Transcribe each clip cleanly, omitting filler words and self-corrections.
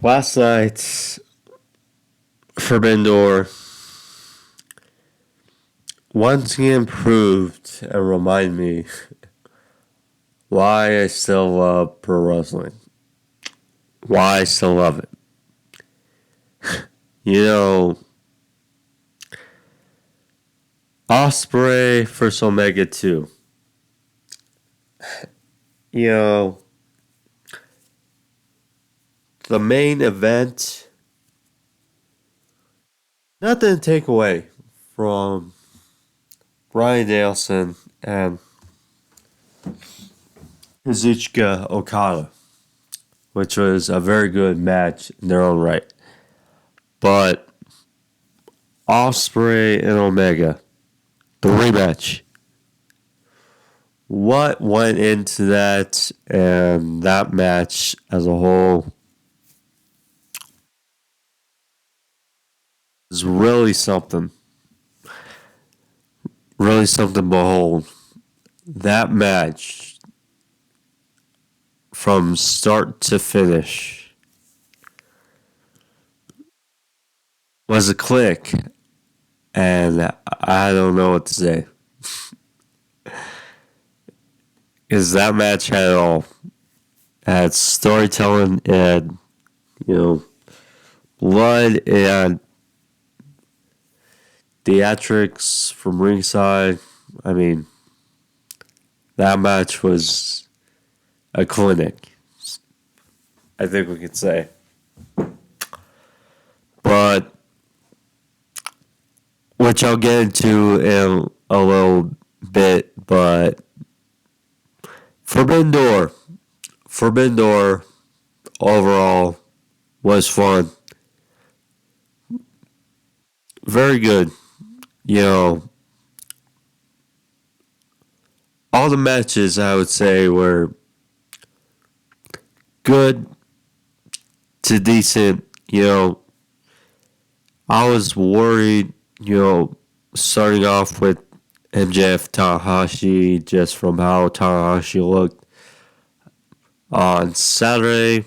Last night's Forbidden Door once again proved and reminded me why I still love pro wrestling. Why I still love it. Ospreay vs Omega 2. The main event, nothing to take away from Bryan Danielson and Kazuchika Okada, which was a very good match in their own right. But Ospreay and Omega, the rematch. What went into that and that match as a whole is really something. Really something to behold. That match, from start to finish, was a click. And I don't know what to say. Because that match had it all. It had storytelling, it had, blood, it had theatrics from ringside. I mean, that match was a clinic, I think we could say. But, which I'll get into in a little bit, but Forbidden Door overall was fun. Very good. All the matches, I would say, were good to decent. I was worried, starting off with MJF Tanahashi, just from how Tanahashi looked on Saturday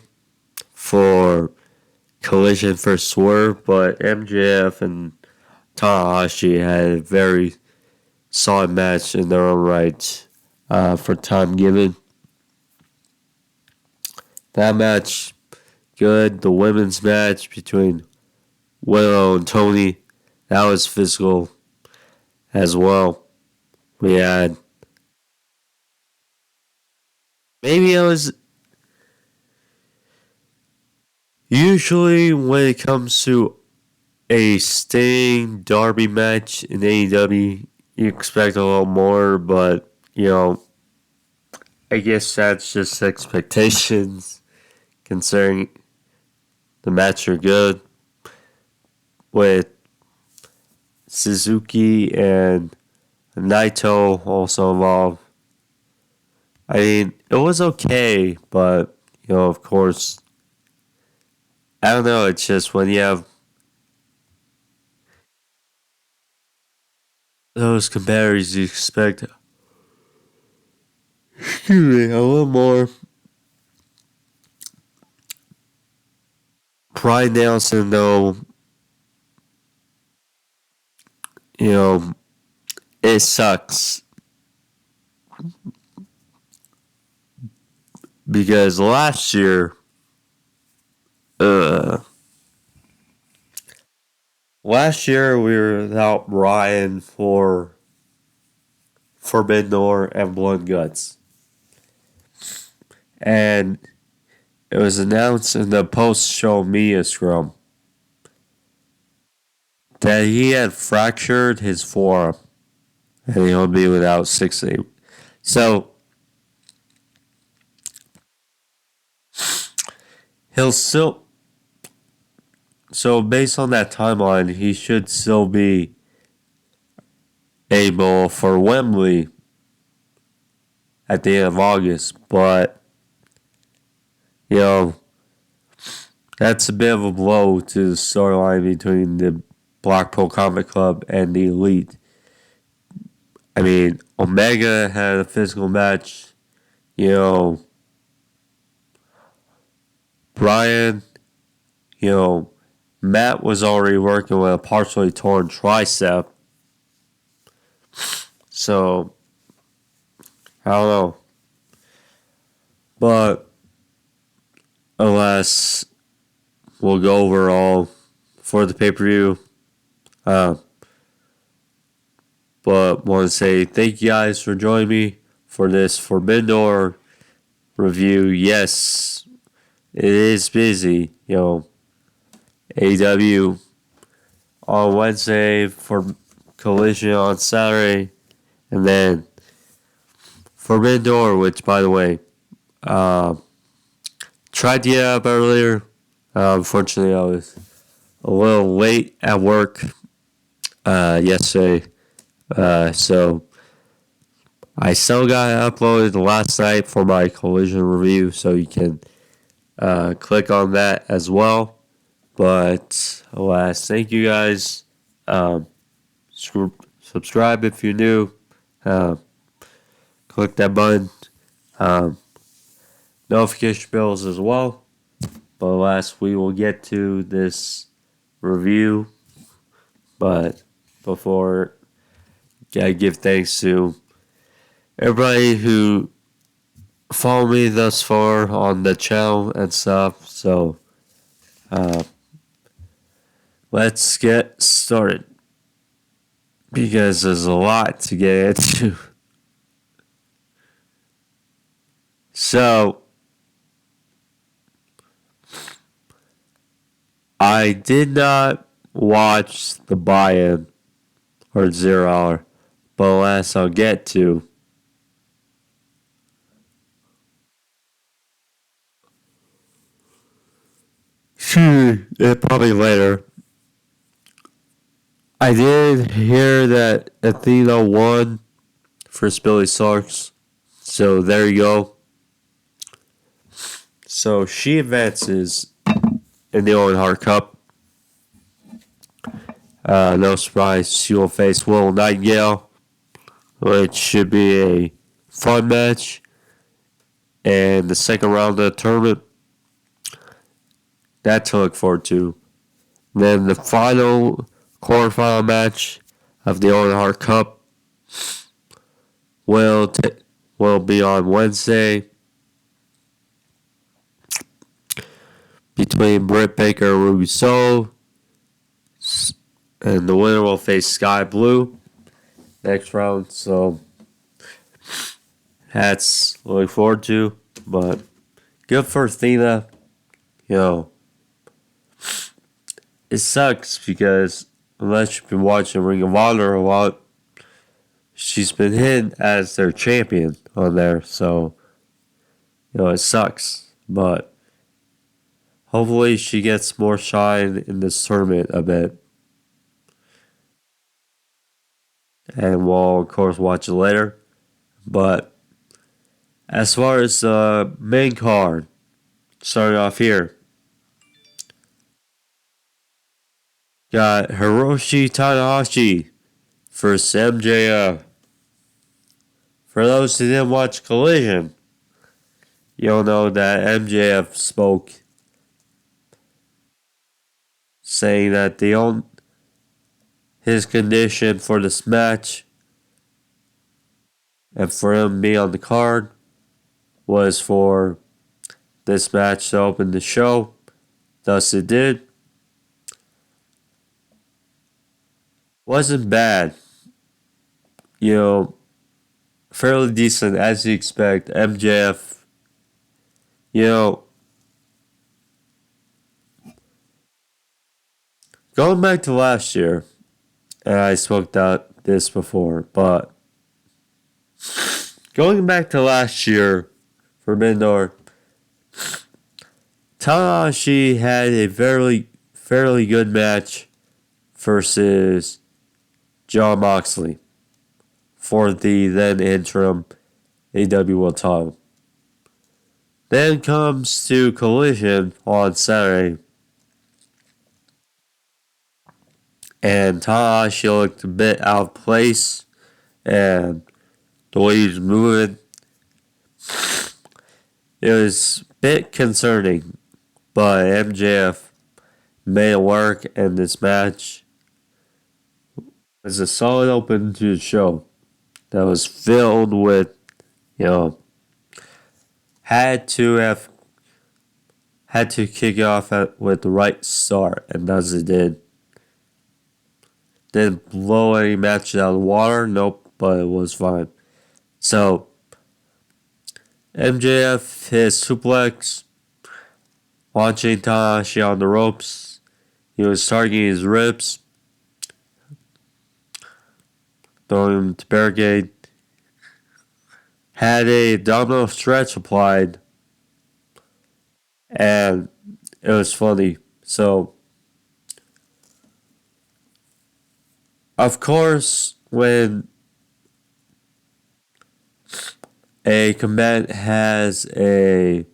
for Collision vs. Swerve, but MJF and Tanahashi had a very solid match in their own right for time given. That match, good. The women's match between Willow and Toni, that was physical as well. We had, maybe it was, usually when it comes to a Sting Darby match in AEW, you expect a little more, but, I guess that's just expectations, considering the match are good, with Suzuki and Naito also involved. I mean, it was okay, but, of course, I don't know, it's just when you have those competitors, you expect a little more. Bryan Danielson, though, it sucks. Because last year, we were without Bryan for Forbidden Door and Blood and Guts. And it was announced in the post-show media scrum that he had fractured his forearm and he'll be without 6 8. So he'll still. So based on that timeline, he should still be able for Wembley at the end of August, but that's a bit of a blow to the storyline between the Blackpool Combat Club and the Elite. I mean, Omega had a physical match. Bryan you know, Matt was already working with a partially torn tricep. So, I don't know. But, alas, we'll go over all for the pay-per-view. But want to say thank you guys for joining me for this Forbidden Door review. Yes, it is busy. AEW on Wednesday for Collision on Saturday, and then Forbidden Door, which, by the way, tried to get up earlier. Unfortunately, I was a little late at work yesterday. So I still got it uploaded last night for my Collision review, so you can click on that as well. But alas, thank you guys. Subscribe if you're new. Click that button. Notification bells as well. But alas, we will get to this review. But before, I give thanks to everybody who followed me thus far on the channel and stuff. So, let's get started. Because there's a lot to get into. So, I did not watch the buy-in or 0 Hour, but alas, I'll get to. Probably later. I did hear that Athena won for Billy Starks, so there you go. So she advances in the Owen Hart Cup. No surprise, she will face Willow Nightingale, which should be a fun match. And the second round of the tournament, that to look forward to. Then the final quarterfinal match of the Owen Hart Cup will be on Wednesday between Britt Baker and Ruby Soho, and the winner will face Sky Blue next round. So that's what I look forward to. But good for Athena. It sucks because unless you've been watching Ring of Honor a lot, she's been hidden as their champion on there. So, it sucks. But hopefully she gets more shine in this tournament a bit. And we'll, of course, watch it later. But as far as the main card, starting off here, got Hiroshi Tanahashi versus MJF. For those who didn't watch Collision, you'll know that MJF spoke saying that his condition for this match and for him being on the card was for this match to open the show. Thus it did. Wasn't bad. Fairly decent as you expect. MJF, going back to last year, and I spoke about this before, but going back to last year for Forbidden Door, Tanahashi had a fairly good match versus Jon Moxley for the then interim AEW World Title. Then comes to Collision on Saturday, and Tanahashi looked a bit out of place, and the way he was moving, it was a bit concerning, but MJF made it work, and this match was a solid open to the show that was filled with, you know, had to have had to kick it off with the right start, and as it did. Didn't blow any matches out of the water, nope, but it was fine. So, MJF his suplex, launching Tanahashi on the ropes. He was targeting his ribs, throwing him to barricade. Had a domino stretch applied, and it was funny. So, of course, when a combatant has a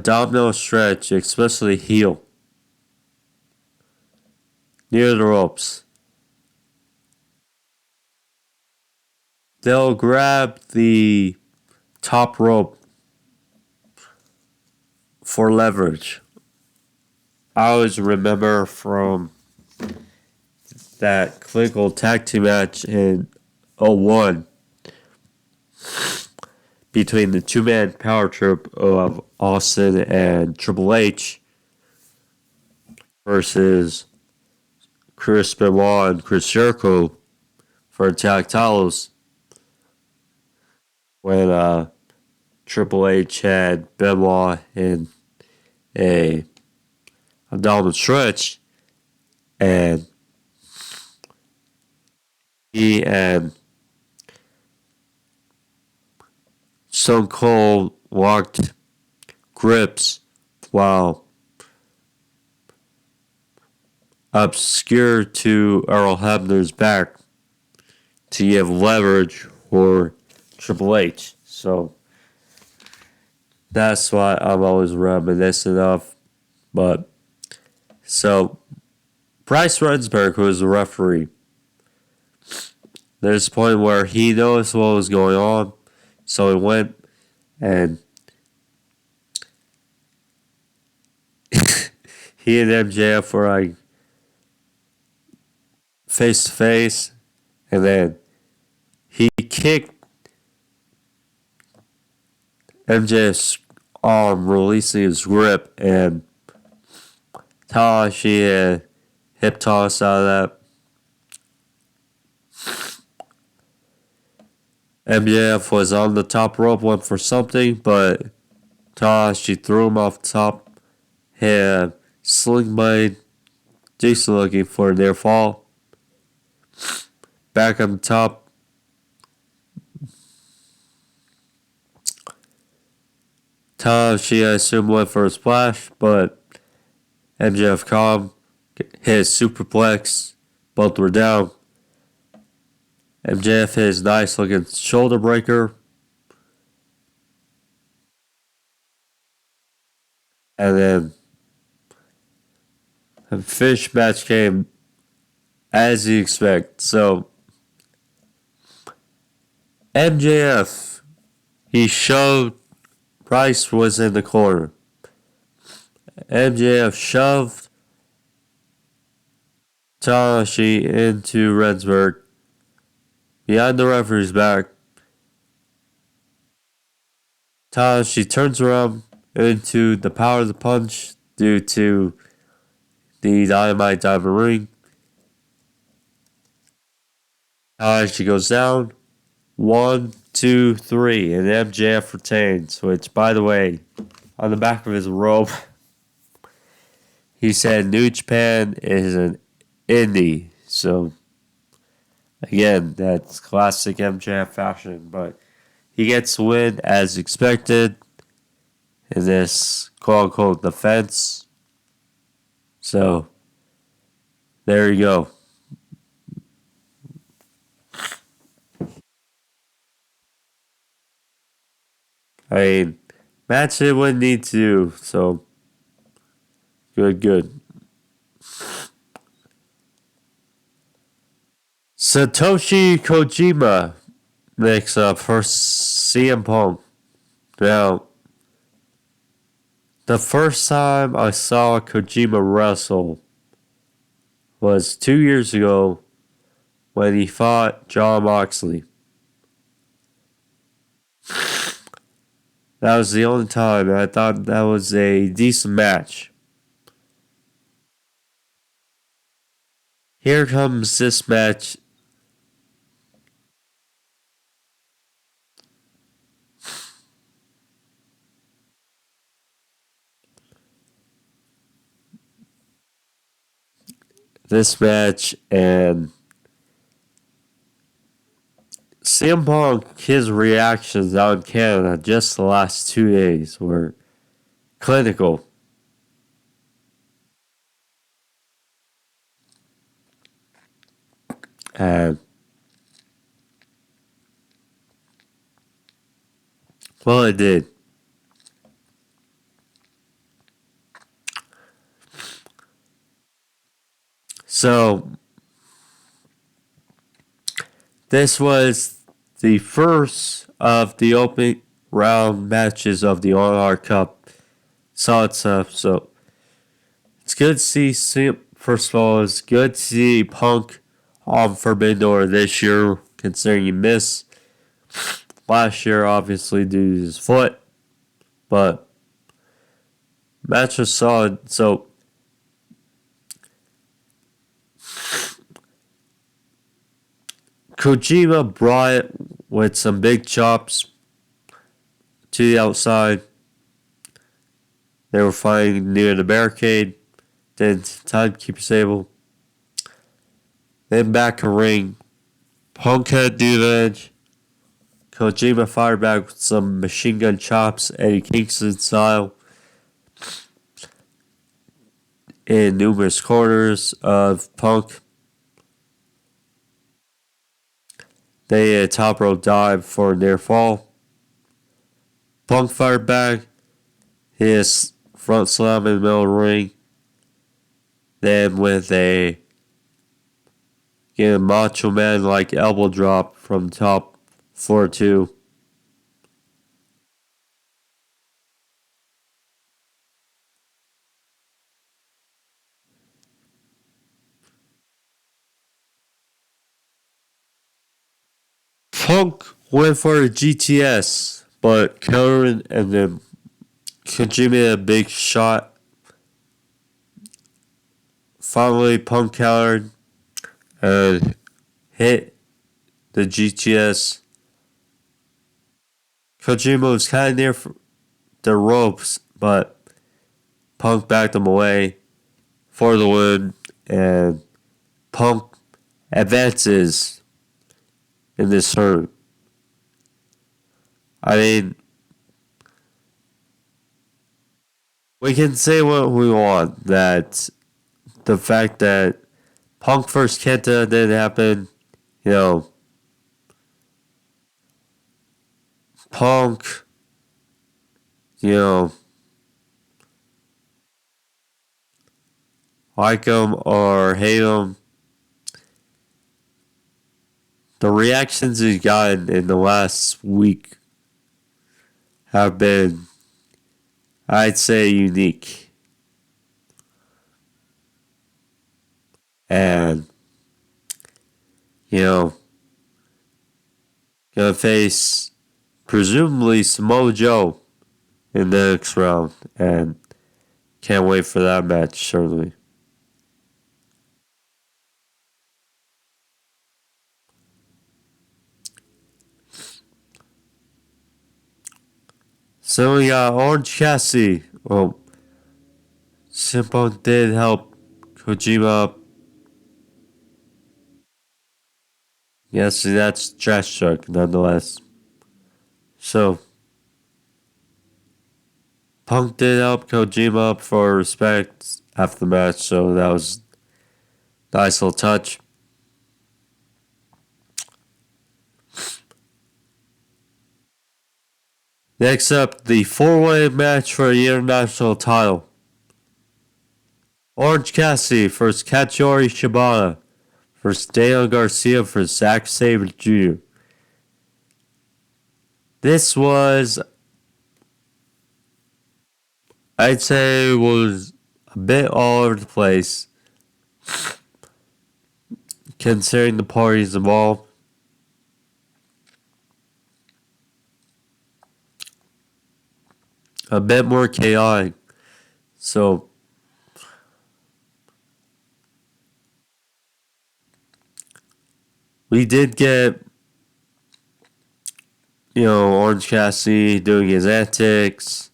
domino stretch, especially heel, near the ropes, they'll grab the top rope for leverage. I always remember from that clinical tag team match in 01 between the two-man power trip of Austin and Triple H versus Chris Benoit and Chris Jericho for tag titles when Triple H had Benoit in a abdominal stretch, and he and Stone Cold locked grips while obscured to Earl Hebner's back to give leverage for Triple H. So that's what I'm always reminiscent of. But so Bryce Rensburg, who is the referee, there's a point where he noticed what was going on, so he went and he and MJF were like face to face, and then he kicked MJF's arm, releasing his grip, and Tanahashi had hip toss out of that. MJF was on the top rope, went for something, but Tanahashi threw him off the top. Had Sling Blade, decent looking for a near fall. Back on the top. Tanahashi, I assume, went for a splash, but MJF caught him, hit his superplex. Both were down. MJF hit his nice looking shoulder breaker. And then the finish match came as you expect. So MJF, he showed Bryce was in the corner. MJF shoved Tanahashi into Rensburg behind the referee's back. Tanahashi turns around into the power of the punch due to the Dynamite Diamond Ring. Tanahashi goes down. 1, 2, 3, and MJF retains, which, by the way, on the back of his robe, he said New Japan is an indie. So, again, that's classic MJF fashion, but he gets the win as expected in this quote-unquote defense. So, there you go. I mean, match it wouldn't need to, so good. Satoshi Kojima makes up for CM Punk. Now, The first time I saw Kojima wrestle was 2 years ago when he fought Jon Moxley. That was the only time, and I thought that was a decent match. Here comes this match. And CM Punk, his reactions out in Canada just the last 2 days were clinical. And, well, it did. So, this was the first of the opening round matches of the All-Star Cup. Solid stuff. So, it's good to see, first of all, it's good to see Punk on Forbidden Door this year, considering he missed last year, obviously, due to his foot. But, match was solid. So, Kojima brought it with some big chops to the outside. They were fighting near the barricade. Then timekeeper's table. Then back to ring. Punk had the edge. Kojima fired back with some machine gun chops, Eddie Kingston style, in numerous corners of Punk. They had a top rope dive for a near fall. Punk fired back. His front slam in the middle of the ring. Then with a Macho Man like elbow drop from top 4-2. Punk went for a GTS, but countered and then Kojima a big shot. Finally, Punk countered and hit the GTS. Kojima was kind of near the ropes, but Punk backed him away for the win, and Punk advances in this tournament. I mean, we can say what we want, that the fact that Punk vs. Kenta didn't happen, Punk, you know, like him or hate him, the reactions he's gotten in the last week have been, I'd say, unique. And, gonna face presumably Samoa Joe in the next round. And can't wait for that match, certainly. So we got Orange Cassidy. Well, Simple did help Kojima up. Yes, that's trash talk, nonetheless. So, Punk did help Kojima up for respect after the match, so that was a nice little touch. Next up, the four-way match for the international title. Orange Cassidy versus Katsuyori Shibata versus Daniel Garcia versus Zack Sabre Jr. This was I'd say it was a bit all over the place, considering the parties involved. A bit more chaotic. So we did get, Orange Cassidy doing his antics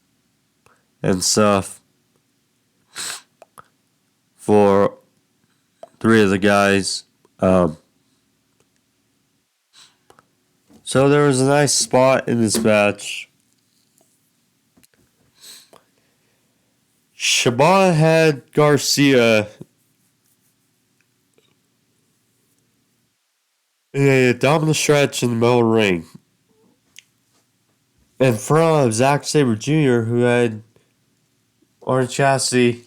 and stuff for three of the guys. So there was a nice spot in this match. Shibata had Garcia in a dominant stretch in the middle of the ring. In front of Zack Sabre Jr., who had Orange Cassidy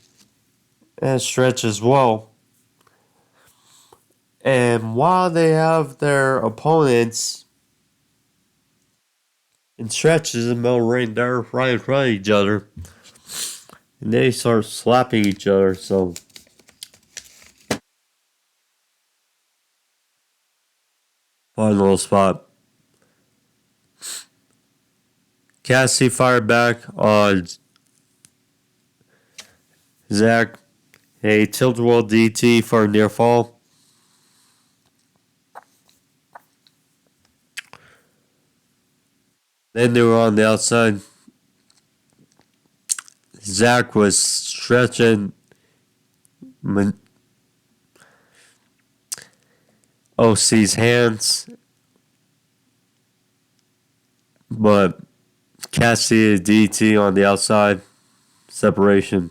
and stretch as well. And while they have their opponents in stretches in the middle of the ring, they're right in front of each other. And they start slapping each other, so fun little spot. Cassidy fired back on Zack. A tilt-a-whirl DT for a near fall. Then they were on the outside. Zack was stretching OC's hands, but Cassidy DT on the outside. Separation.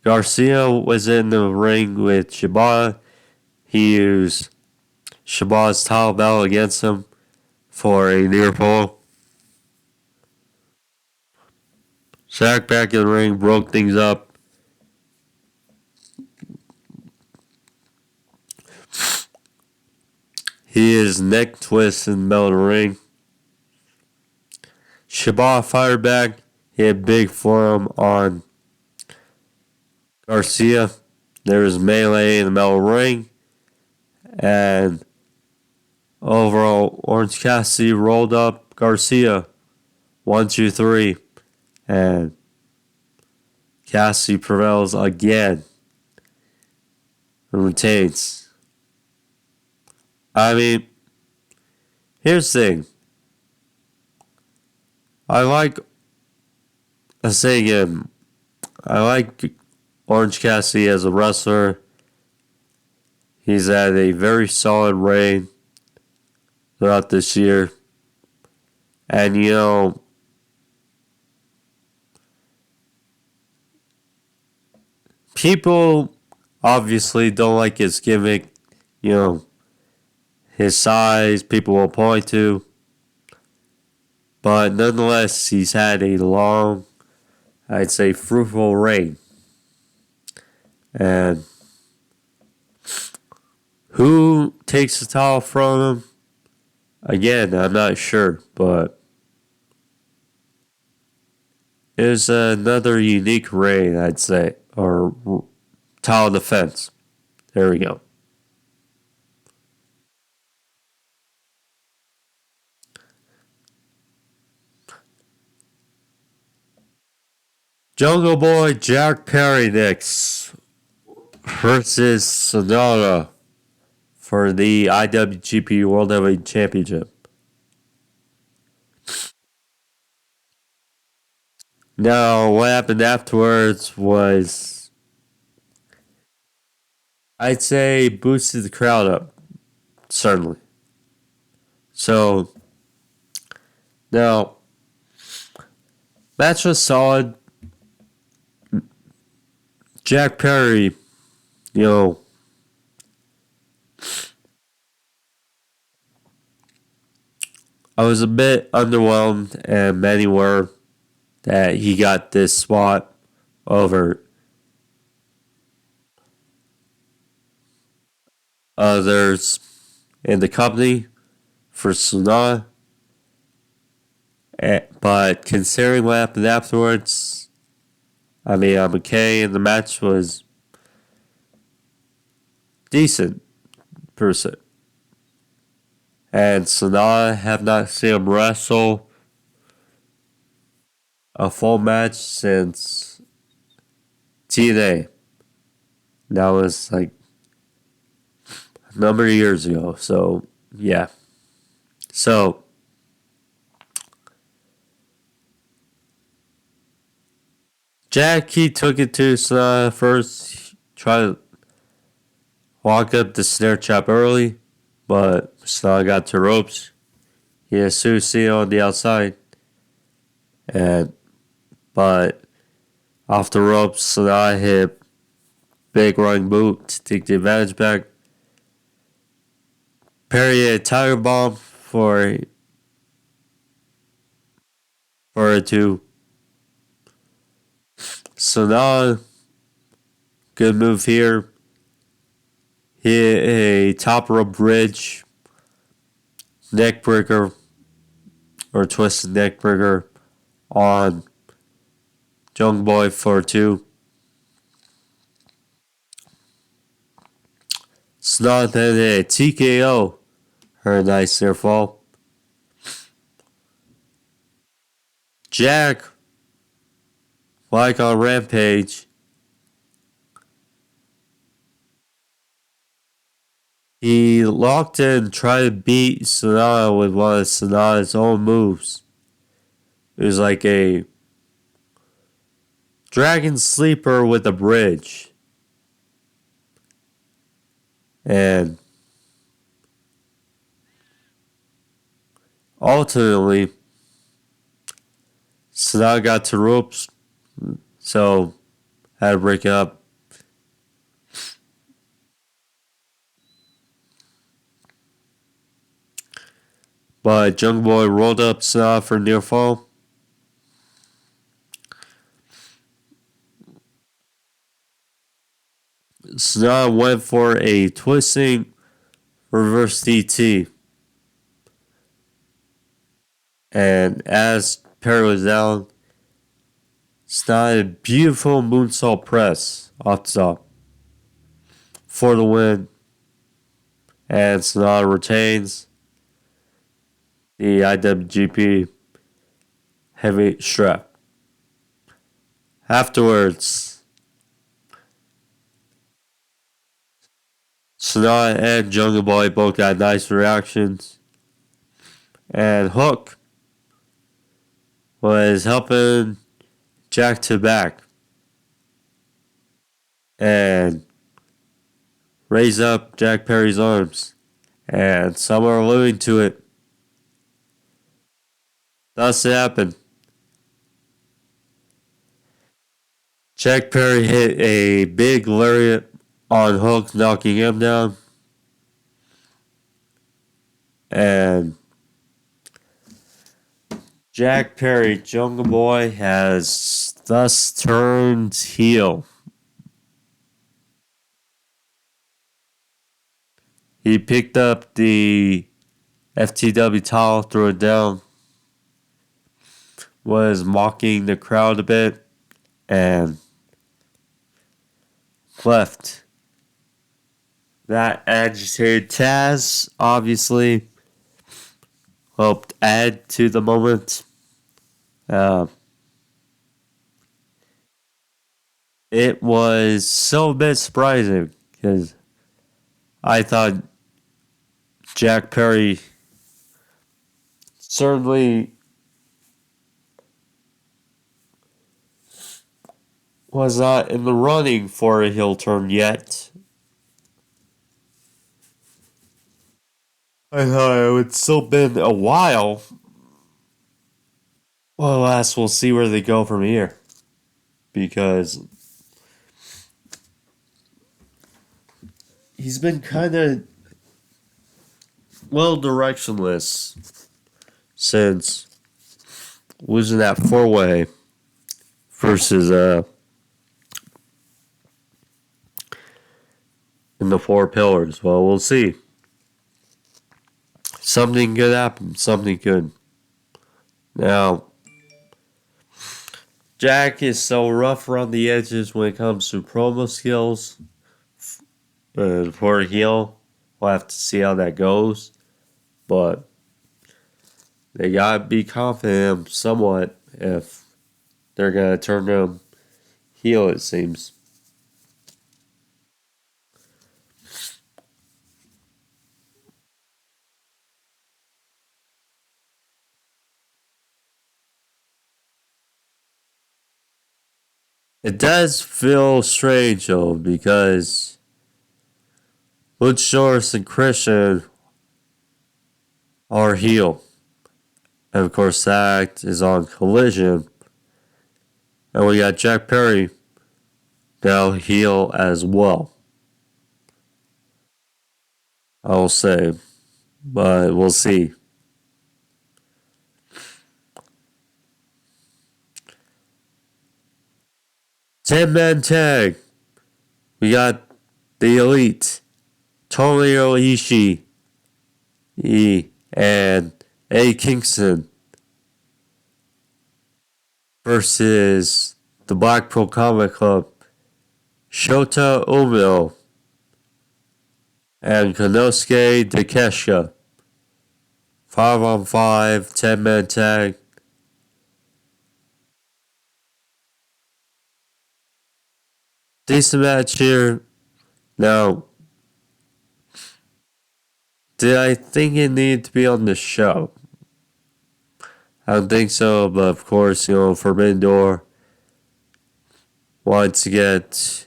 Garcia was in the ring with Shibata. He used Shibata's towel belt against him for a near fall. Zack back in the ring, broke things up. He is neck twist in the middle of the ring. Shibata fired back. He had big forearm on Garcia. There was melee in the middle of the ring. And overall, Orange Cassidy rolled up Garcia. 1, 2, 3. And Cassidy prevails again. And retains. I mean, here's the thing. I like Orange Cassidy as a wrestler. He's had a very solid reign throughout this year. And, people obviously don't like his gimmick. His size, people will point to. But nonetheless, he's had a long, I'd say, fruitful reign. And who takes the title from him? Again, I'm not sure, but it was another unique reign, I'd say, or title defense. There we go. Jungle Boy Jack Perry next versus Sanada for the IWGP World Heavyweight Championship. Now, what happened afterwards was, I'd say, boosted the crowd up, certainly. So, now, match was solid. Jack Perry, I was a bit underwhelmed, and many were, that he got this spot over others in the company for Sanada. But considering what happened afterwards, I mean, McKay in the match was decent, per se. And Sanada have not seen him wrestle a full match since TNA. That was like a number of years ago. So, yeah. So, Jackie took it to Sanada first. Tried to walk up the snare trap early, but Sanada got to ropes. He had Susie on the outside. But off the ropes, Sanada hit big running boot to take the advantage back. Perry hit a tiger bomb for a two. Sanada, good move here. Hit a top rope bridge, neck breaker, or twisted neck breaker on Jungle Boy for a two. Sanada then hit a TKO. Her nice near fall. Jack, like on Rampage, he locked in and tried to beat Sanada with one of Sanada's own moves. It was like a Dragon Sleeper with a bridge. And ultimately, Sanada got to ropes, so had to break it up. But Jungle Boy rolled up Sanada for near fall. Sanada went for a twisting reverse DT. And as Perry was down, Sanada a beautiful moonsault press off the top for the win. And Sanada retains the IWGP heavy strap. Afterwards, Sanada and Jungle Boy both got nice reactions. And Hook was helping Jack to back and raise up Jack Perry's arms. And some are alluding to it. Thus it happened. Jack Perry hit a big lariat on Hook, knocking him down. And Jack Perry, Jungle Boy, has thus turned heel. He picked up the FTW towel, threw it down, was mocking the crowd a bit, and left. That agitated Taz, obviously, helped add to the moment. It was so a bit surprising because I thought Jack Perry certainly was not in the running for a heel turn yet. I thought it would still been a while. Well, alas, we'll see where they go from here. Because he's been kind of directionless since losing that 4-way versus in the 4 pillars. Well, we'll see. Something good happened. Something good. Now, Jack is so rough around the edges when it comes to promo skills. For a heel, we'll have to see how that goes. But they gotta be confident in him somewhat if they're gonna turn him heel, it seems. It does feel strange though, because Luchasaurus and Christian are heel. And of course, that is on Collision. And we got Jack Perry now heel as well, I will say. But we'll see. Ten-man tag. We got the Elite, Tomohiro Ishii, and Kingston versus the Blackpool Combat Club, Shota, Umino, and Konosuke Takeshita. 5-on-5, 10-man tag. Decent match here. Now, did I think it needed to be on the show? I don't think so, but of course, Forbidden Door wanted to get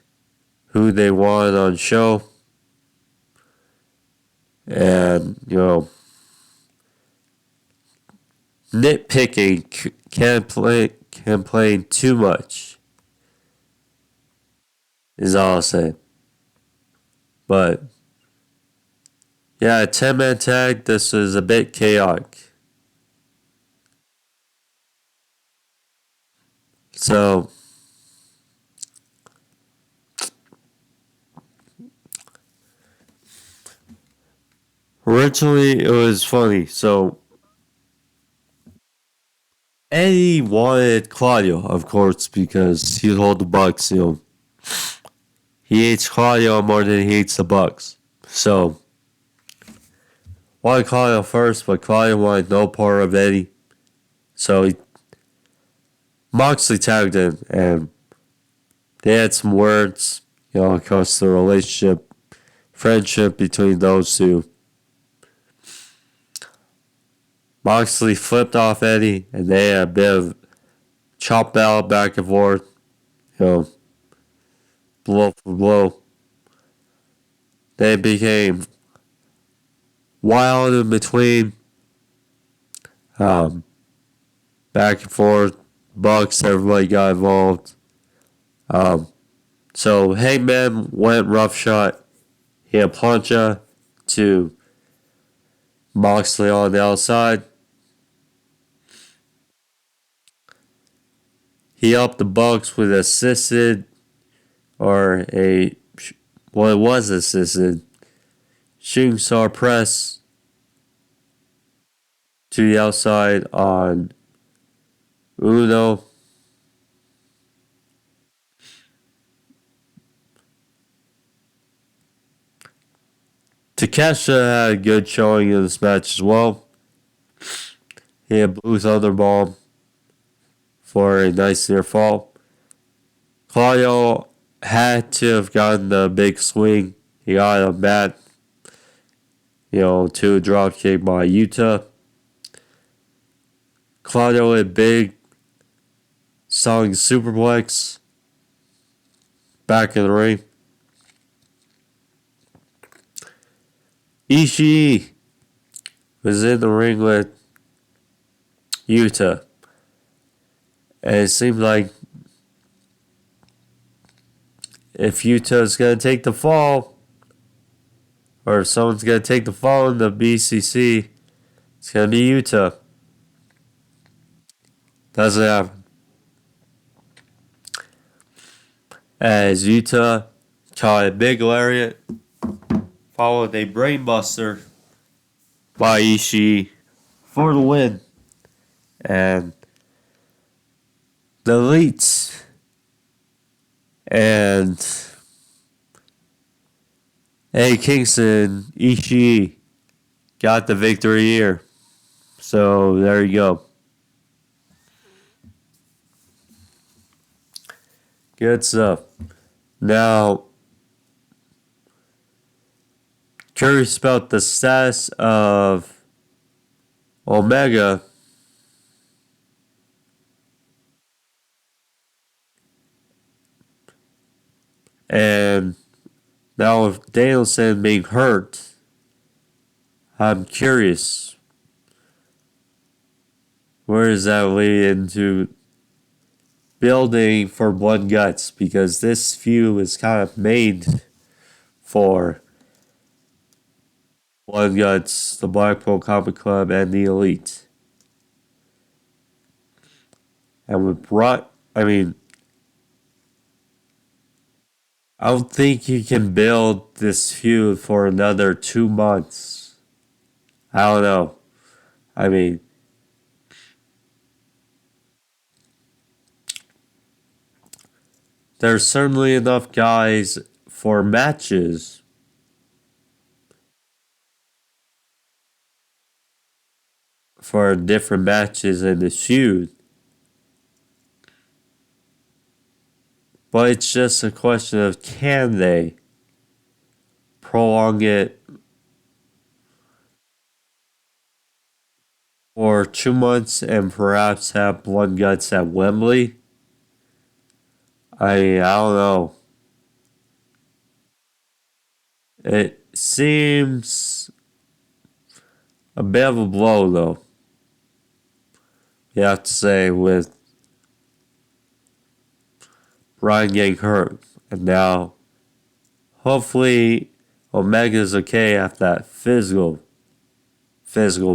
who they wanted on show. And, nitpicking can't complain too much is all I'll say. But, yeah, a 10-man tag, this is a bit chaotic. So, originally it was funny. So, Eddie wanted Claudio, of course, because he hold the Bucks, He hates Claudio more than he hates the Bucks. So, wanted Claudio first, but Claudio wanted no part of Eddie. So, Moxley tagged him, and they had some words, across the relationship, friendship between those two. Moxley flipped off Eddie, and they had a bit of chop battle back and forth, blow for blow. They became wild in between, back and forth. Bucks, everybody got involved. So Hangman went roughshot. He had plancha to Moxley on the outside. He upped the Bucks with assisted, or it was assisted, shooting star press to the outside on Umino. Takeshita had a good showing in this match as well. He had Blue Thunderbomb for a nice near fall. Claudio had to have gotten the big swing. He got a bat, to a drop kick by Yuta. Claudio had big song superplex back in the ring. Ishii was in the ring with Yuta. And it seemed like if Utah's going to take the fall, or if someone's going to take the fall in the BCC, it's going to be Utah. Doesn't happen. As Utah caught a big lariat, followed a brainbuster by Ishii for the win. And the Elites and Kingston, Ishii got the victory here. So there you go. Good stuff. Now, curious about the status of Omega. And now with Danielson being hurt, I'm curious. Where does that lead into building for Blood Guts? Because this feud is kind of made for Blood Guts, the Blackpool Comic Club, and the Elite. And with I don't think you can build this feud for another 2 months. I don't know. I mean, there's certainly enough guys for matches for different matches in the feud. But it's just a question of can they prolong it for 2 months and perhaps have Blood Guts at Wembley? I don't know. It seems a bit of a blow, though. You have to say, with Bryan getting hurt. And now, hopefully, Omega's okay after that physical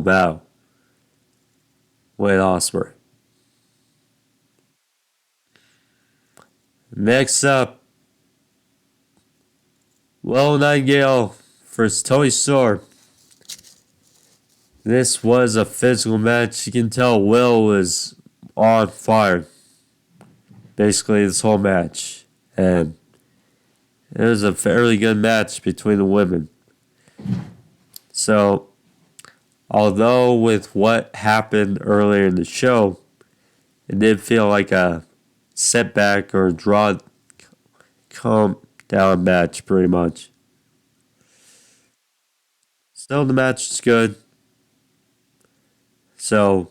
battle with Ospreay. Next up, Willow Nightingale versus Toni Storm. This was a physical match. You can tell Will was on fire basically this whole match. And it was a fairly good match between the women. So, although with what happened earlier in the show, it did feel like a setback or draw come down match pretty much. Still, the match is good. So,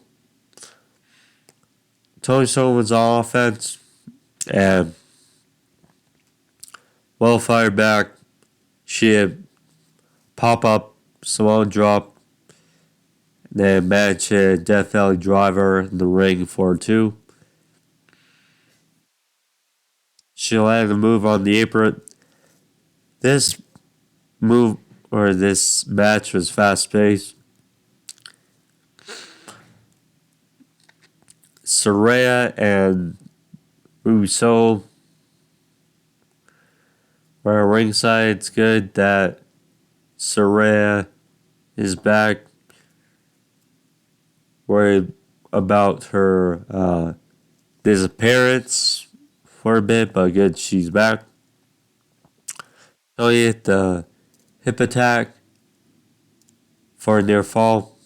Toni Storm was on offense and well fired back. She had pop up, Samoan drop, then managed to Death Valley driver in the ring for 2. She landed a move on the apron. This match was fast paced. Saraya and Uso were ringside. It's good that Saraya is back. Worried about her disappearance for a bit, but good she's back. Tony hit the hip attack for a near fall.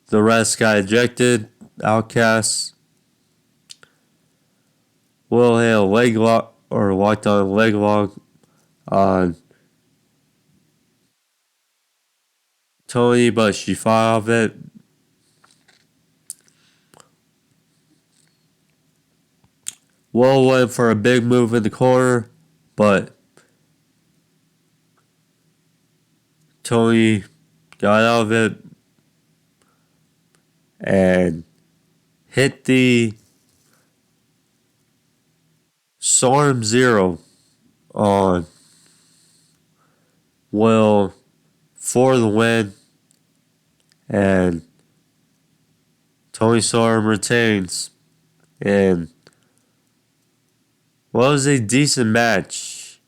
The rest got ejected. Outcast. Will hit a leg lock or locked on a leg lock on Tony, but she fought off it. Will went for a big move in the corner, but Tony got out of it and hit the Storm Zero on Will for the win, and Toni Storm retains. And what was a decent match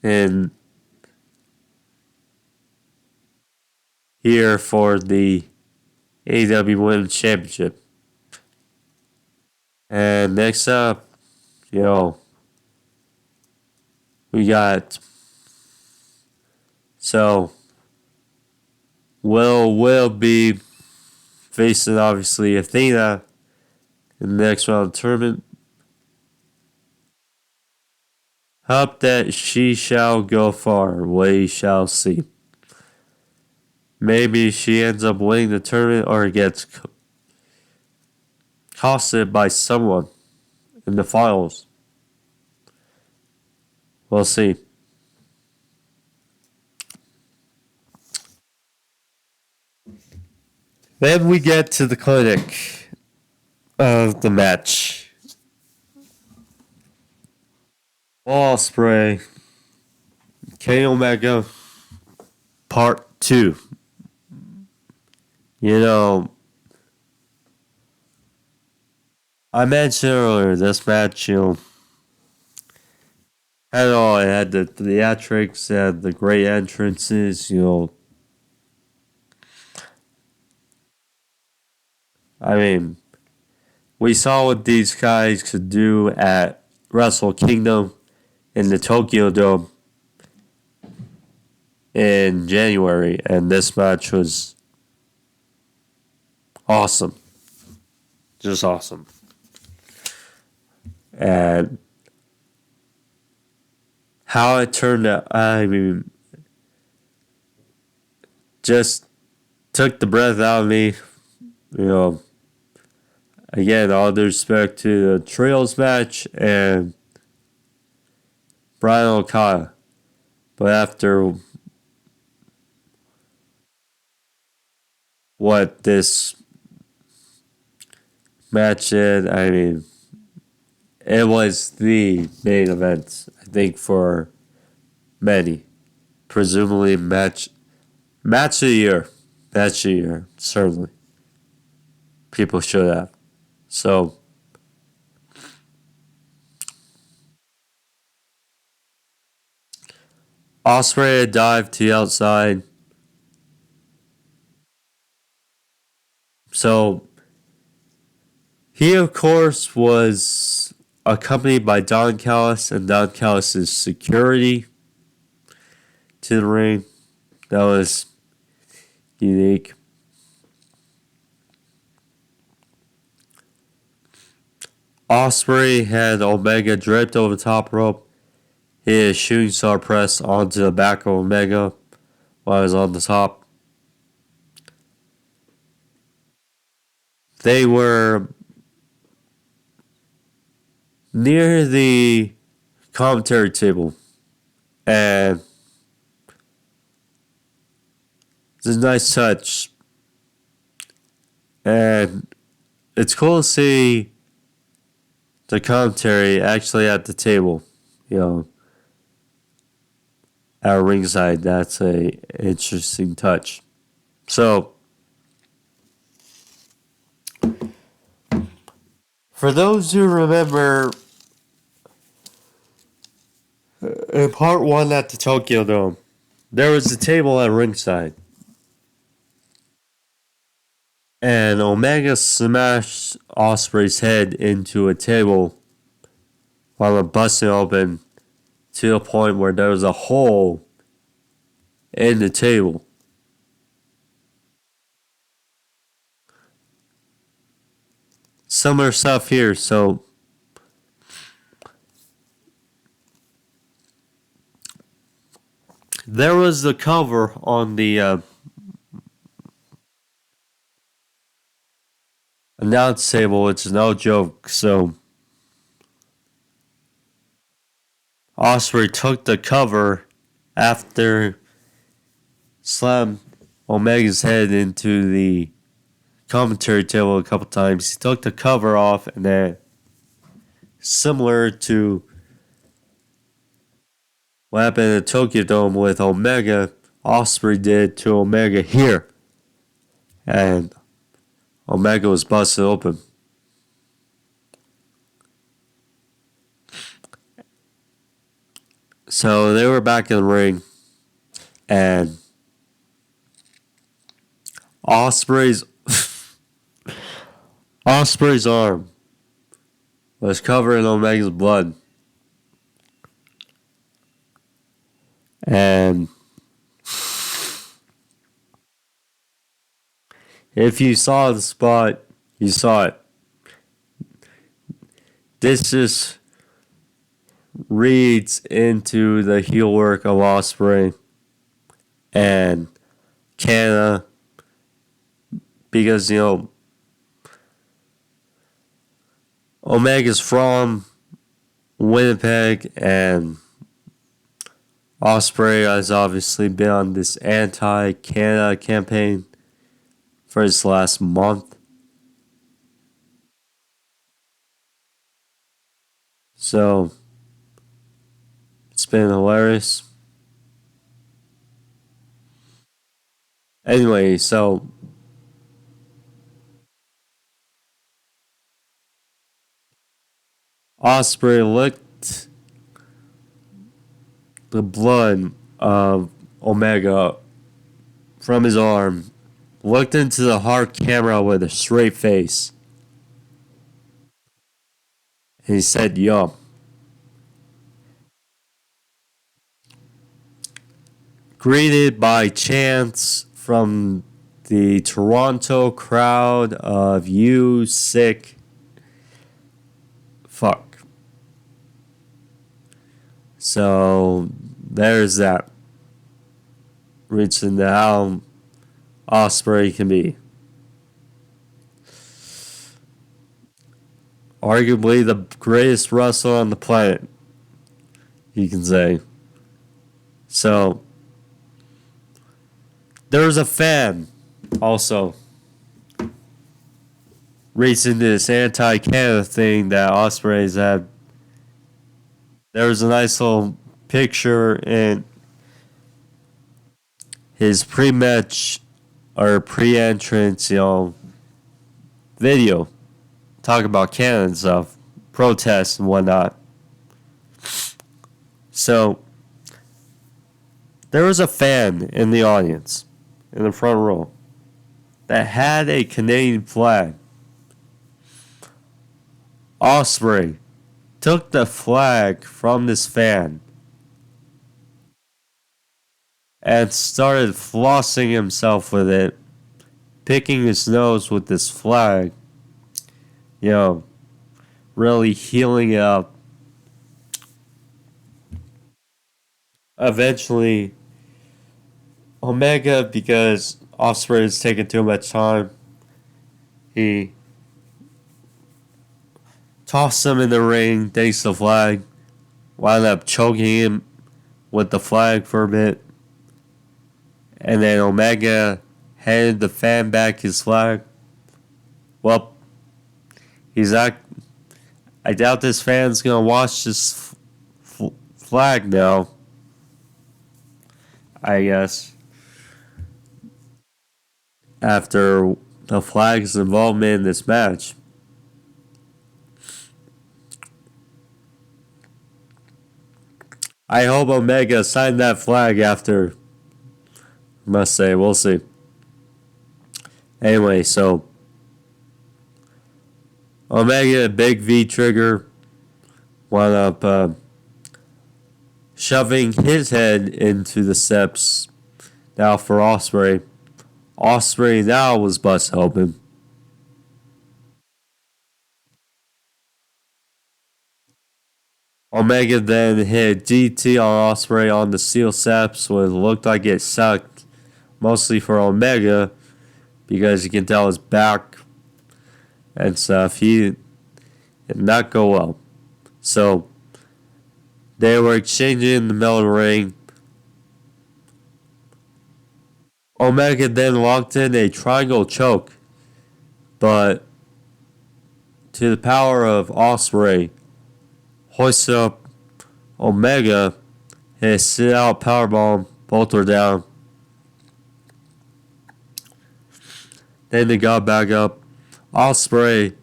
in here for the AEW Women's Championship. And next up, we got Willow will be facing obviously Athena in the next round of the tournament. Hope that she shall go far. We shall see. Maybe she ends up winning the tournament or gets costed by someone in the finals. We'll see. Then we get to the clinic of the match. Ospreay Kenny Omega Part 2. I mentioned earlier this match, had all. It had the theatrics, it had the great entrances, I mean, we saw what these guys could do at Wrestle Kingdom in the Tokyo Dome in January, and this match was awesome. Just awesome. And how it turned out, I mean, just took the breath out of me. Again, all due respect to the Trios match and Bryan Okada. But after what this match did, I mean, it was the main event, I think, for many. Presumably match of the year. Match of the year, certainly. People should have. So, Ospreay dived to the outside. So, he, of course, was accompanied by Don Callis and Don Callis' security to the ring. That was unique. Ospreay had Omega draped over the top rope. He had a shooting star press onto the back of Omega while he was on the top. They were near the commentary table, and it's a nice touch. And it's cool to see the commentary actually at the table, at ringside. That's a interesting touch. So, for those who remember, in part 1 at the Tokyo Dome, there was a table at ringside. And Omega smashed Ospreay's head into a table while it busted open to the point where there was a hole in the table. Similar stuff here, so there was the cover on the announce table. It's no joke. So Ospreay took the cover after slammed Omega's head into the commentary table a couple times. He took the cover off, and then, similar to what happened at Tokyo Dome with Omega, Ospreay did to Omega here. And Omega was busted open. So they were back in the ring, and Ospreay's Ospreay's arm was covered in Omega's blood. And if you saw the spot, you saw it. This just reads into the heel work of Ospreay and Canada, because, Omega's from Winnipeg, and Ospreay has obviously been on this anti-Canada campaign for his last month. So, it's been hilarious. Anyway, so Ospreay licked the blood of Omega from his arm, looked into the hard camera with a straight face, and he said, "Yup." Greeted by chants from the Toronto crowd of "You sick fuck." So there's that. Reaching to how Ospreay can be. Arguably the greatest wrestler on the planet, you can say. So there's a fan also reaching this anti-Canada thing that Ospreay's had. There was a nice little picture in his pre-match or pre-entrance, video. Talk about Canada and stuff, protests and whatnot. So there was a fan in the audience, in the front row, that had a Canadian flag. Ospreay took the flag from this fan and started flossing himself with it, picking his nose with this flag, really healing it up. Eventually, Omega, because Ospreay is taking too much time, he tossed him in the ring, takes the flag, wound up choking him with the flag for a bit, and then Omega handed the fan back his flag. Well, I doubt this fan's gonna watch this flag now, I guess, after the flag's involvement in this match. I hope Omega signed that flag after. Must say, we'll see. Anyway, so Omega, big V trigger, wound up shoving his head into the steps. Now for Ospreay. Ospreay now was busted open. Omega then hit DT on Ospreay on the steel steps, what looked like it sucked, mostly for Omega, because you can tell his back and stuff. He did not go well. So they were exchanging in the middle of the ring. Omega then locked in a triangle choke, but to the power of Ospreay, hoisted up Omega, hit a sit-out powerbomb, both were down. Then they got back up. Ospreay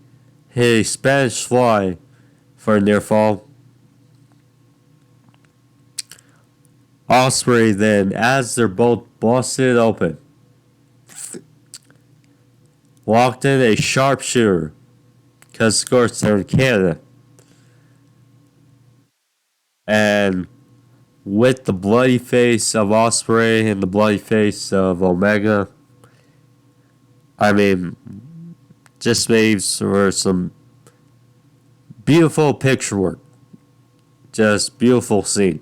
hit a Spanish fly for a near fall. Ospreay then, as they're both busted open, walked in a sharpshooter because of course they're in Canada. And with the bloody face of Ospreay and the bloody face of Omega, I mean, just made for some beautiful picture work. Just beautiful scene.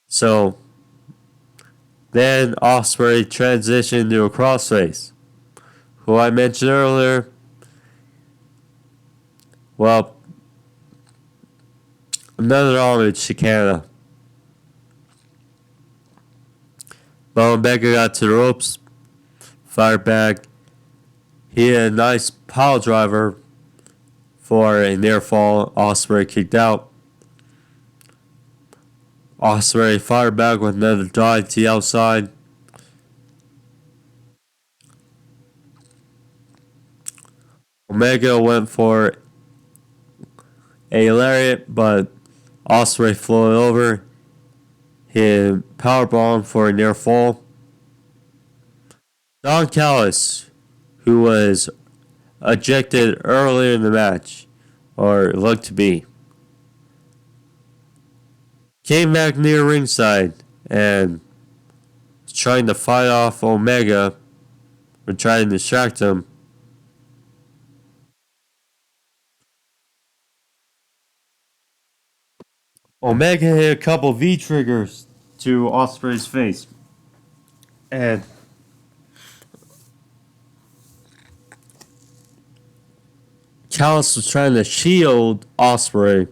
So then Ospreay transitioned to a crossface, who I mentioned earlier. Well, another homage to Canada. But Omega got to the ropes, fired back. He had a nice pile driver for a near fall. Ospreay kicked out. Ospreay fired back with another dive to the outside. Omega went for a lariat, but Ospreay floated over. Hit powerbomb for a near fall. Don Callis, who was ejected earlier in the match, or looked to be, came back near ringside and was trying to fight off Omega, or trying to distract him. Omega hit a couple V-triggers to Ospreay's face. And Callis was trying to shield Ospreay.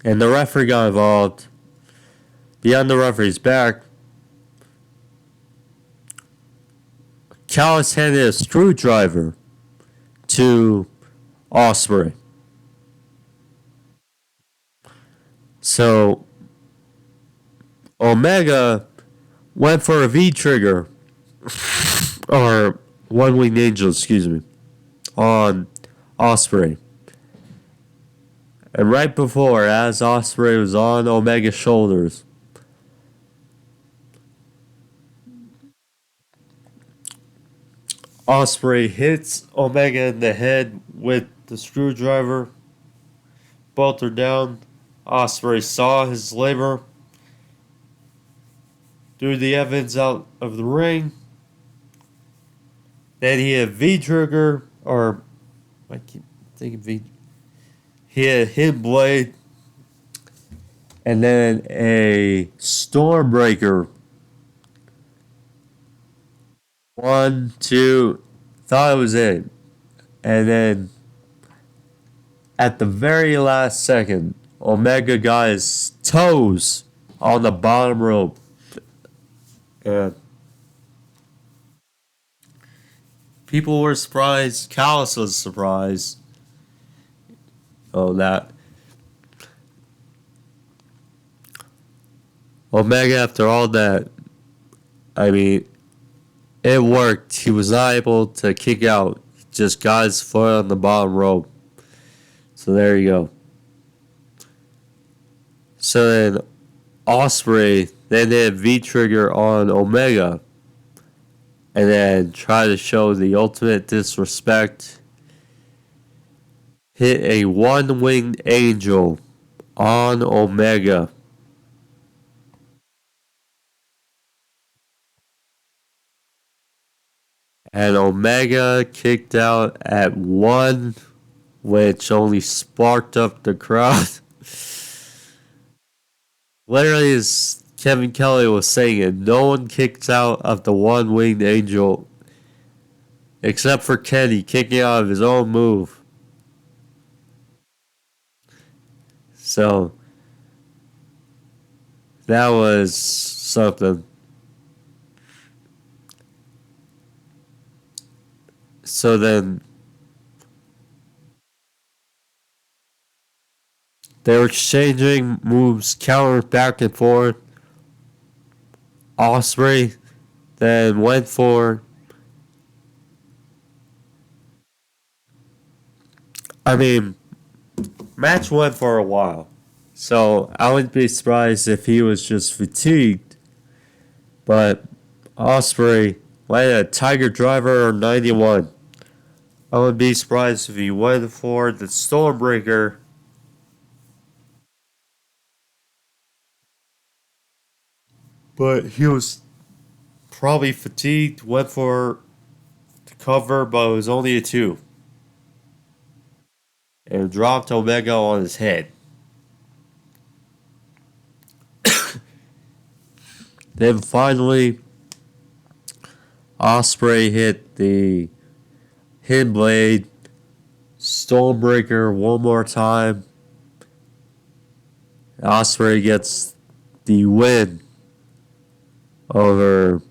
And the referee got involved. Behind the referee's back, Callis handed a screwdriver to Ospreay. So Omega went for a V-trigger, or one-winged angel, excuse me, on Ospreay. And right before, as Ospreay was on Omega's shoulders, Ospreay hits Omega in the head with the screwdriver. Both are down. Ospreay saw his labor. Threw the Evans out of the ring. Then he had V-trigger, or I keep thinking V. He had hit blade, and then a Stormbreaker. 1, 2, thought it was it, and then at the very last second, Omega got his toes on the bottom rope. And people were surprised. Callis was surprised. Oh, that. Omega, after all that, I mean, it worked. He was not able to kick out. Just got his foot on the bottom rope. So there you go. So then Ospreay then did V-trigger on Omega. And then tried to show the ultimate disrespect. Hit a one-winged angel on Omega. And Omega kicked out at 1, which only sparked up the crowd. Literally, as Kevin Kelly was saying it, no one kicks out of the one-winged angel except for Kenny kicking out of his own move. So, that was something. So then they were exchanging moves, counter back and forth. Ospreay then went for, I mean, match went for a while. So I wouldn't be surprised if he was just fatigued. But Ospreay landed a Tiger Driver 91 I would be surprised if he went for the Stormbreaker, but he was probably fatigued, went for the cover, but it was only a 2, and dropped Omega on his head. Then finally, Ospreay hit the Hidden Blade, Stormbreaker one more time. Ospreay gets the win over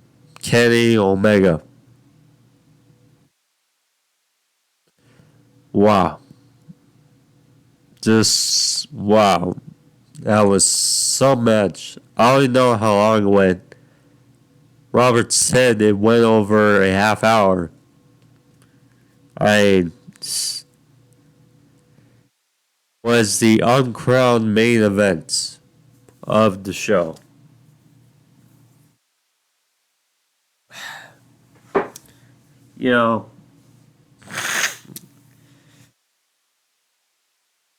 Kenny Omega. Wow. Just wow. That was some match. I don't even know how long it went. Robert said it went over a half hour. I was the uncrowned main event of the show. You know,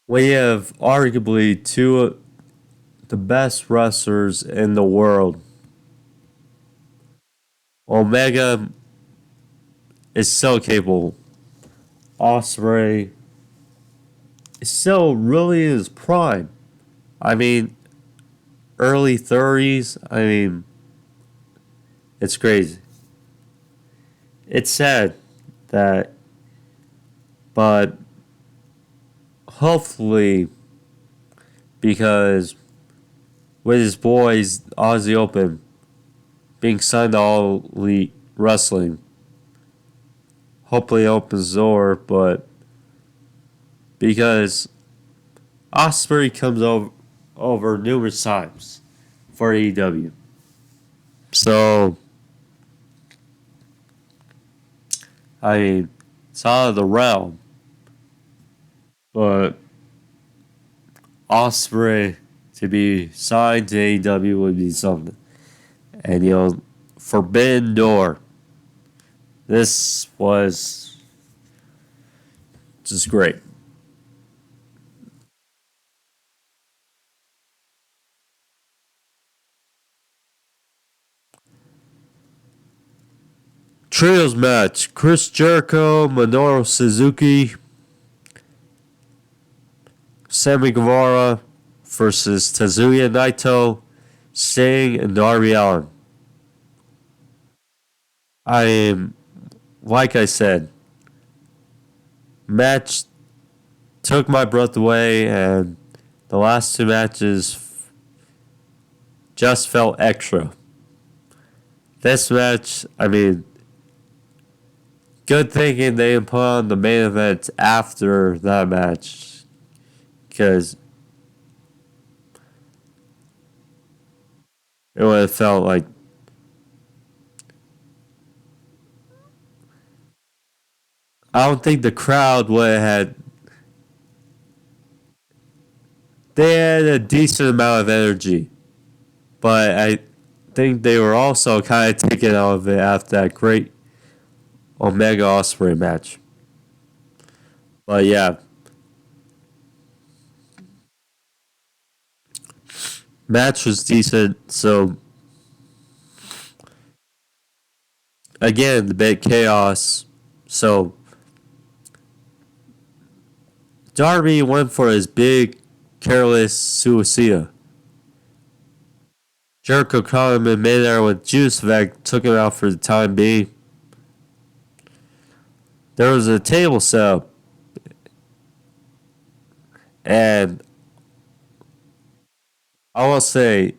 we have arguably two of the best wrestlers in the world. Omega is so capable. Ospreay is still really in his prime. I mean, early 30s. I mean, it's crazy. It's sad that, but hopefully, because with his boys, Aussie Open, being signed to All Elite Wrestling, hopefully opens the door, but because Ospreay comes over numerous times for AEW. So, I mean, it's out of the realm, but Ospreay to be signed to AEW would be something. And, Forbidden Door. This was just great. Trios match. Chris Jericho, Minoru Suzuki, Sammy Guevara versus Tetsuya Naito, Sting, and Darby Allin. Like I said, match took my breath away, and the last two matches just felt extra. This match, I mean, good thinking they put on the main event after that match, because it would have felt like I don't think the crowd would have had. They had a decent amount of energy, but I think they were also kind of taken out of it after that great Omega Ospreay match. But yeah, match was decent. So again, the big chaos. So Darby went for his big careless suicida. Jericho caught him in midair with Juice Vec, took him out for the time being. There was a table set up, and I will say,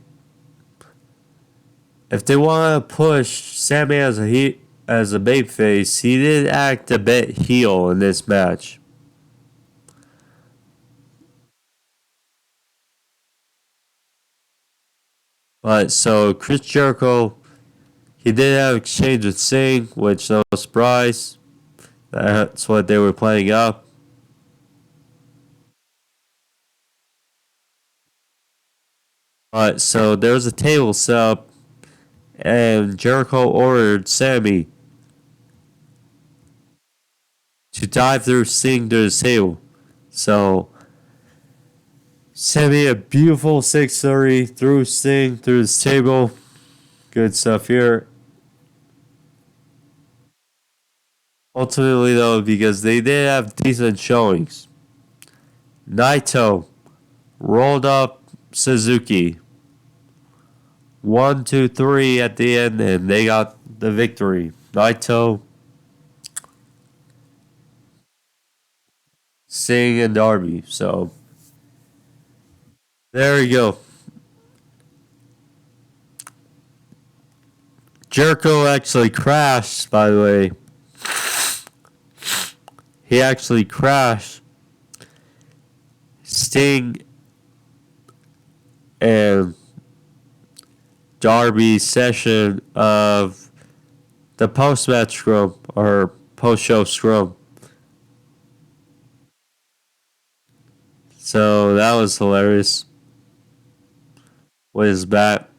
if they want to push Sammy as a babyface, he did act a bit heel in this match. But so Chris Jericho, he did have an exchange with Sting, which no surprise. That's what they were playing up. But so there was a table set up, and Jericho ordered Sammy to dive through Sting to the table. So, sent me a beautiful 630 through Sting, through this table. Good stuff here. Ultimately, though, because they did have decent showings, Naito rolled up Suzuki. 1, 2, 3 at the end, and they got the victory. Naito, Sting, and Darby. So, there you go. Jericho actually crashed, by the way. He actually crashed. Sting and Darby's session of the post-match scrum or post-show scrum. So that was hilarious. With his bat.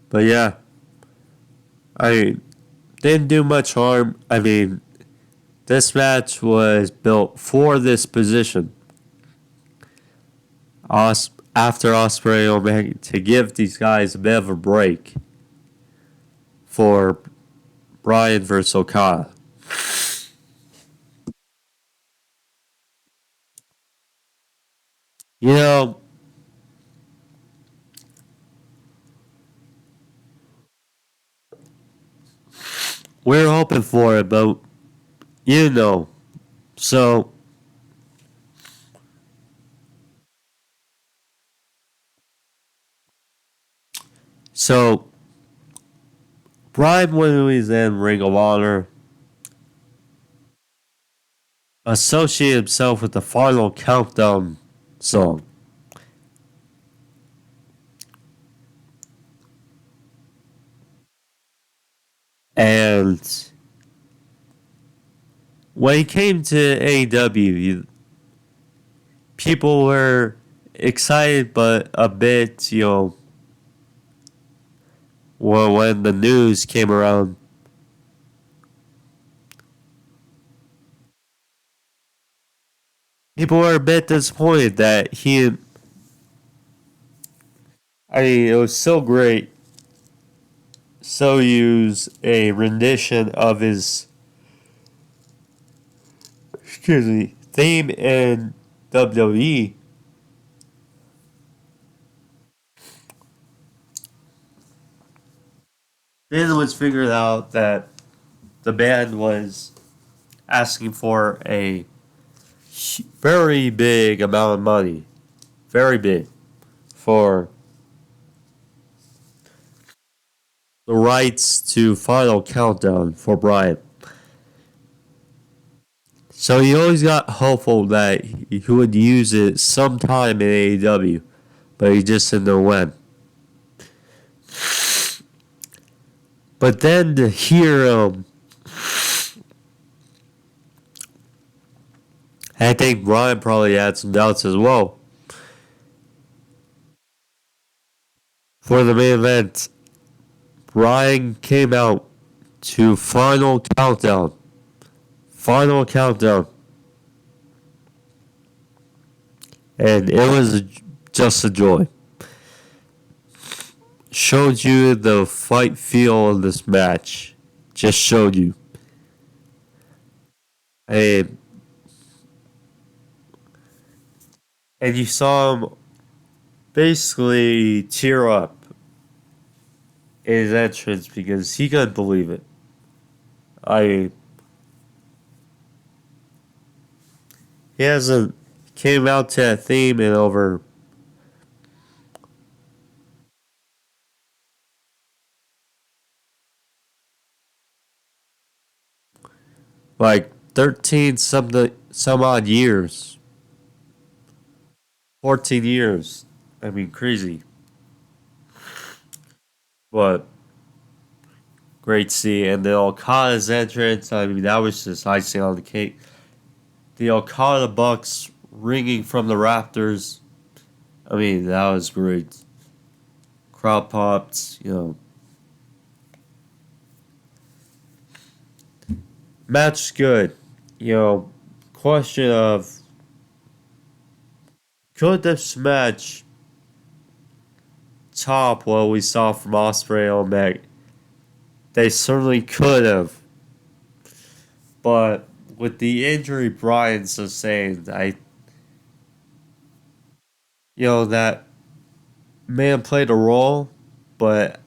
But yeah, I mean, didn't do much harm. I mean, this match was built for this position. After Ospreay Omega to give these guys a bit of a break for Bryan versus Okada. You know, we're hoping for it, but you know, so so Bryan Williams and Ring of Honor associate himself with the final countdown song. And when he came to AEW, people were excited but a bit, well, when the news came around. People were a bit disappointed that it was so great. So use a rendition of his, theme in WWE. Then it was figured out that the band was asking for a very big amount of money. Very big. For the rights to Final Countdown for Bryan. So he always got hopeful that he would use it sometime in AEW, but he just didn't know when. But then to hear I think Bryan probably had some doubts as well. For the main event, Bryan came out to Final Countdown. Final Countdown. And it was just a joy. Showed you the fight feel of this match. Just showed you. And you saw him basically tear up in his entrance because he couldn't believe it. He hasn't came out to that theme in over like 13 some odd years. 14 years. I mean, crazy. But great to see. And the Okada's entrance, I mean, that was just icing on the cake. The Okada Bucks ringing from the rafters. I mean, that was great. Crowd popped, Match good. Question of could this match top what we saw from Ospreay Omega? They certainly could have. But with the injury Bryan sustained, that man played a role, but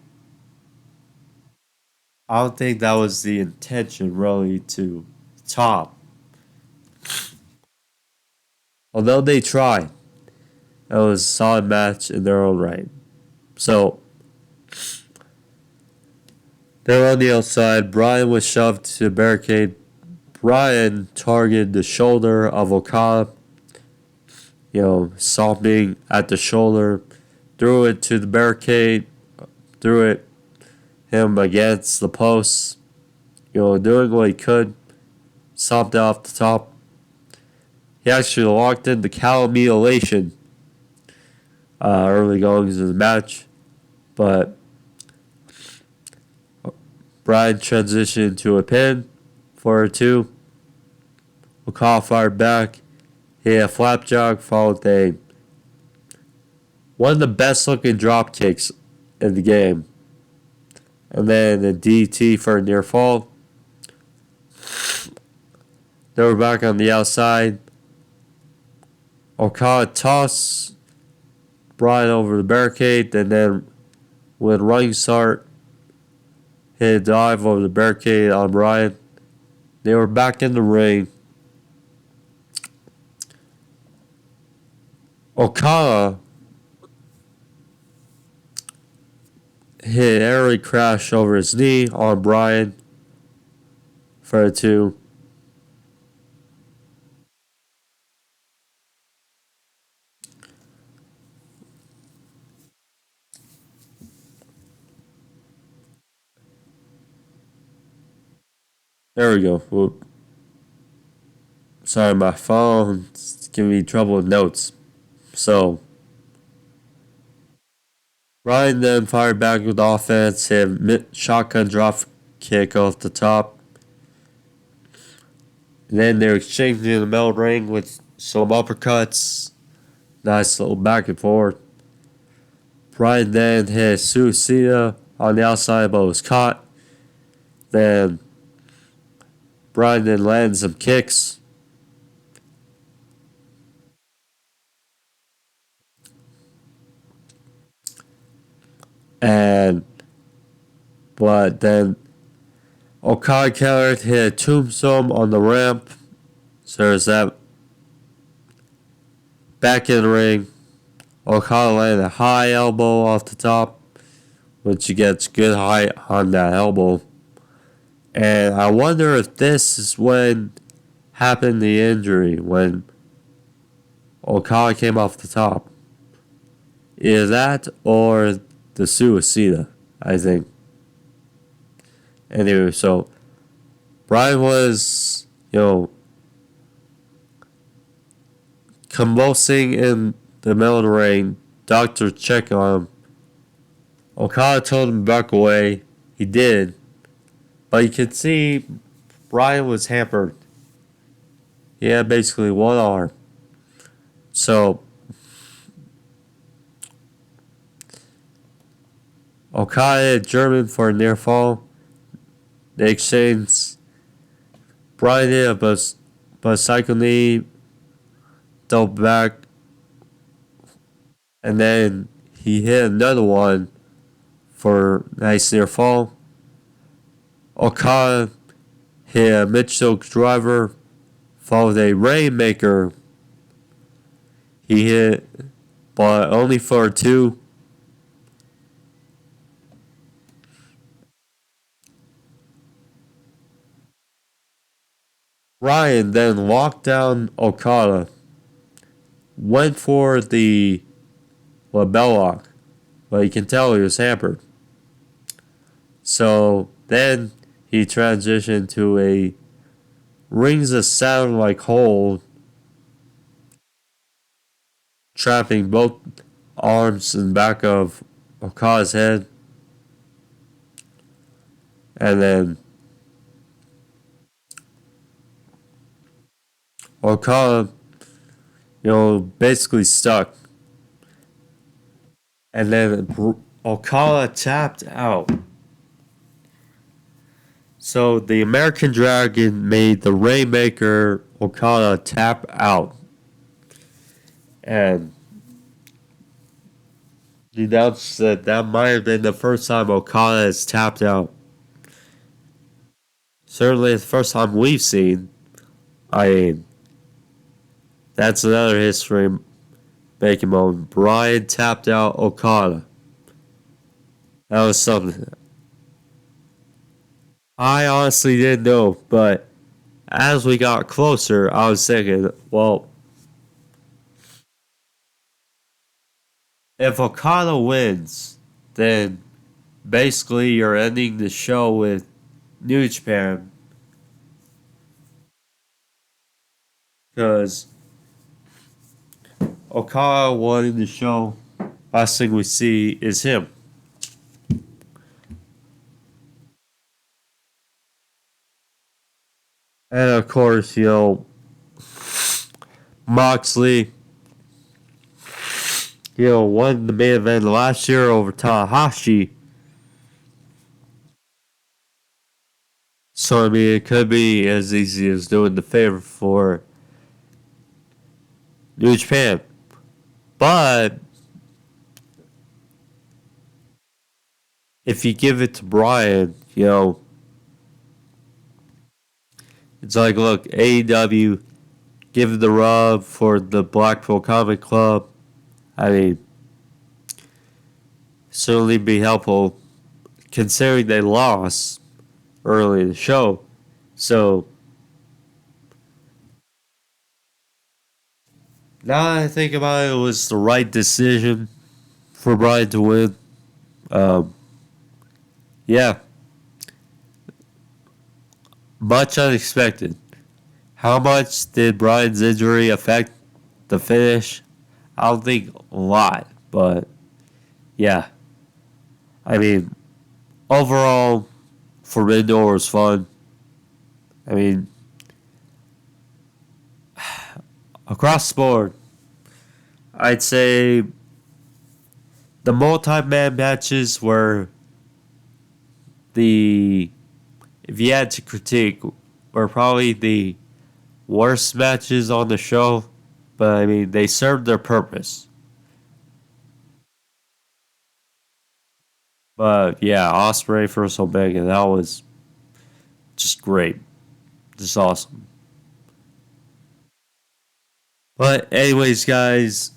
I don't think that was the intention really to top. Although they tried. It was a solid match in their own right. So they were on the outside. Bryan was shoved to the barricade. Bryan targeted the shoulder of Okada. Stomping at the shoulder. Threw it to the barricade. Threw him against the post. Doing what he could. Stomped off the top. He actually locked in the cow mutilation early goings of the match. But Bryan transitioned to a pin for a 2. Okada fired back. He had a flapjack followed with one of the best looking drop kicks in the game. And then a DT for a near fall. They were back on the outside. Okada tossed Bryan over the barricade, and then with running start, hit a dive over the barricade on Bryan. They were back in the ring. Okada hit an aerial crash over his knee on Bryan for a 2. There we go. Whoop. Sorry, my phone's giving me trouble with notes. So, Bryan then fired back with offense, hit shotgun drop kick off the top. And then they're exchanging in the middle ring with some uppercuts. Nice little back and forth. Bryan then hit Suicida on the outside, but was caught. Then Bryan then landed some kicks. But then Okada countered, hit a tombstone on the ramp. So there's that. Back in the ring, Okada landed a high elbow off the top, which he gets good height on that elbow. And I wonder if this is when happened the injury, when Okada came off the top. Either that or the Suicida, I think. Anyway, so Bryan was, convulsing in the middle of the ring. Doctor checked on him. Okada told him to back away. He did. But you could see Bryan was hampered. He had basically one arm. So Okada hit German for a near fall. They exchanged. Bryan hit a bicycle knee, double back, and then he hit another one for a nice near fall. Okada hit a mid-choke driver, followed a Rainmaker. He hit, but only for a 2. Bryan then locked down Okada, went for the label lock, but you can tell he was hampered. So then he transitioned to a rings of sound like hold trapping both arms in the back of Okada's head, and then Okada, basically stuck. And then Okada tapped out. So the American Dragon made the Rainmaker Okada tap out. And he announced that that might have been the first time Okada has tapped out. Certainly the first time we've seen. I mean, that's another history making moment. Bryan tapped out Okada. That was something I honestly didn't know, but as we got closer, I was thinking, well, if Okada wins, then basically you're ending the show with New Japan. Because Okada winning the show, last thing we see is him. And of course, Moxley, won the main event last year over Tanahashi. So, I mean, it could be as easy as doing the favor for New Japan. But if you give it to Bryan, it's like, look, AEW, give the rub for the Blackpool Comic Club. I mean, certainly be helpful considering they lost early in the show. So, now that I think about it, it was the right decision for Bryan to win. Yeah. Much unexpected. How much did Bryan's injury affect the finish? I don't think a lot, but yeah. I mean, overall, Forbidden Door was fun. I mean, across the board, I'd say the multi-man matches were if you had to critique, were probably the worst matches on the show. But I mean, they served their purpose. But yeah, Ospreay vs Omega, that was just great. Just awesome. But anyways, guys,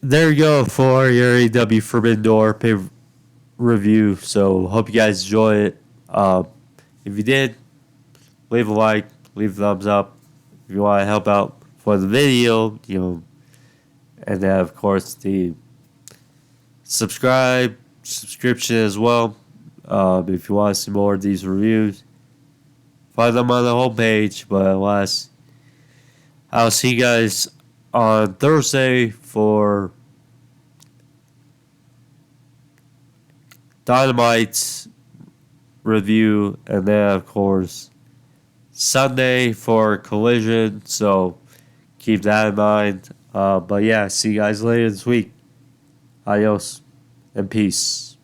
there you go for your AEW Forbidden Door pay review. So hope you guys enjoy it. If you did, leave a like, leave a thumbs up. If you want to help out for the video, and then of course the subscription as well. If you want to see more of these reviews, find them on the homepage. But alas, I'll see you guys on Thursday for Dynamite's review, and then of course Sunday for Collision. So keep that in mind. But yeah, see you guys later this week. Adios and peace.